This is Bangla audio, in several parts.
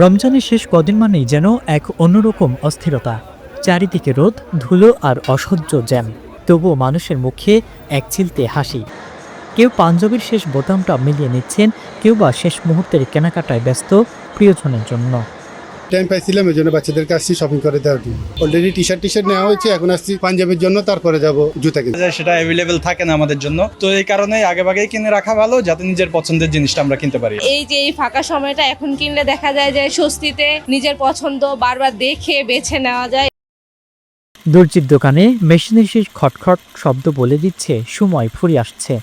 রমজানের শেষ কদিন মানেই যেন এক অন্যরকম অস্থিরতা। চারিদিকে রোদ, ধুলো আর অসহ্য জ্যাম। তবুও মানুষের মুখে এক চিলতে হাসি। কেউ পাঞ্জাবির শেষ বোতামটা মিলিয়ে নিচ্ছেন, কেউ বা শেষ মুহূর্তের কেনাকাটায় ব্যস্ত প্রিয়জনের জন্য। টাইম পাইছিলাম, এই জন্য বাচ্চাদেরকে আসছি শপিং করে দেওয়ার জন্য। অলরেডি টি শার্ট নেওয়া হয়েছে, এখন আসছি পাঞ্জাবের জন্য, তারপরে যাব জুতা কিনতে। সেটা অ্যাভেলেবেল থাকে না আমাদের জন্য, তো এই কারণে আগেভাগেই কিনে রাখা ভালো, যাতে নিজের পছন্দের জিনিসটা আমরা কিনতে পারি। এই যে এই ফাঁকা সময়টা এখন কিনলে দেখা যায় যে স্বস্তিতে নিজের পছন্দ বারবার দেখে বেছে নেওয়া যায়। দর্জির দোকানে মেশিনের শেষ খটখট শব্দ বলে দিচ্ছে সময় ফুরিয়ে আসছে।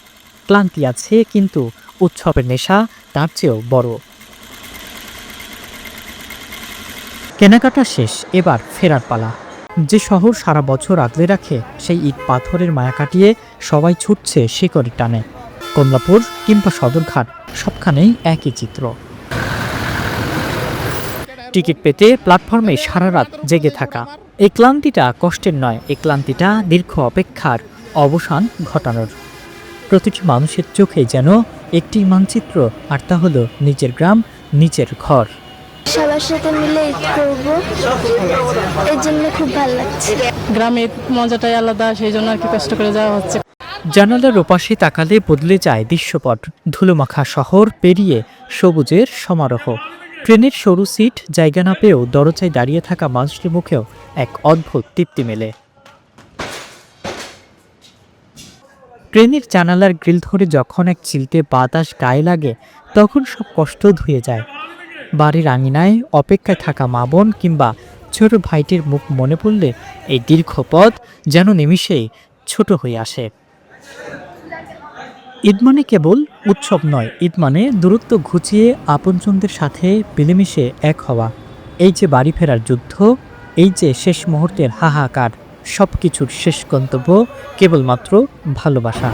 ক্লান্তি আছে, কিন্তু উৎসবের নেশা তার চেয়েও বড়। কেনাকাটা শেষ, এবার ফেরার পালা। যে শহর সারা বছর আগলে রাখে, সেই ইট পাথরের মায়া কাটিয়ে সবাই ছুটছে শিকড়ের টানে। কমলাপুর কিংবা সদরঘাট, সবখানেই একই চিত্র। টিকিট পেতে প্ল্যাটফর্মে সারা রাত জেগে থাকা। এই ক্লান্তিটা কষ্টের নয়, এই ক্লান্তিটা দীর্ঘ অপেক্ষার অবসান ঘটানোর। প্রতিটি মানুষের চোখে যেন একটি মানচিত্র, আর তা হলো নিজের গ্রাম, নিজের ঘর। সবার সাথে মিলে ঈদ করবো, এর জন্য খুব ভালো লাগছে। গ্রামের মজাটাই আলাদা, সেই জন্য আর কি কষ্ট করে যাওয়া হচ্ছে। জানালার ওপাশে তাকালে বদলে যায় দৃশ্যপট। ধুলোমাখা শহর পেরিয়ে সবুজের সমারোহ। ট্রেনের সরু সিট জায়গা না পেয়েও দরজায় দাঁড়িয়ে থাকা মানুষটির মুখেও এক অদ্ভুত তৃপ্তি মেলে। ট্রেনের জানালার গ্রিল ধরে যখন এক চিলতে বাতাস গায়ে লাগে, তখন সব কষ্ট ধুয়ে যায়। বাড়ির আঙিনায় অপেক্ষায় থাকা মা বোন কিংবা ছোট ভাইটির মুখ মনে পড়লে এই দীর্ঘ পথ যেন নিমিষেই ছোট হয়ে আসে। ঈদ মানে কেবল উৎসব নয়, ঈদ মানে দূরত্ব ঘুচিয়ে আপনজনদের সাথে মিলেমিশে এক হওয়া। এই যে বাড়ি ফেরার যুদ্ধ, এই যে শেষ মুহূর্তের হাহাকার, সব কিছুর শেষ গন্তব্য কেবলমাত্র ভালোবাসা।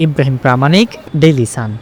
ইব্রাহিম প্রামাণিক, ডেইলি সান।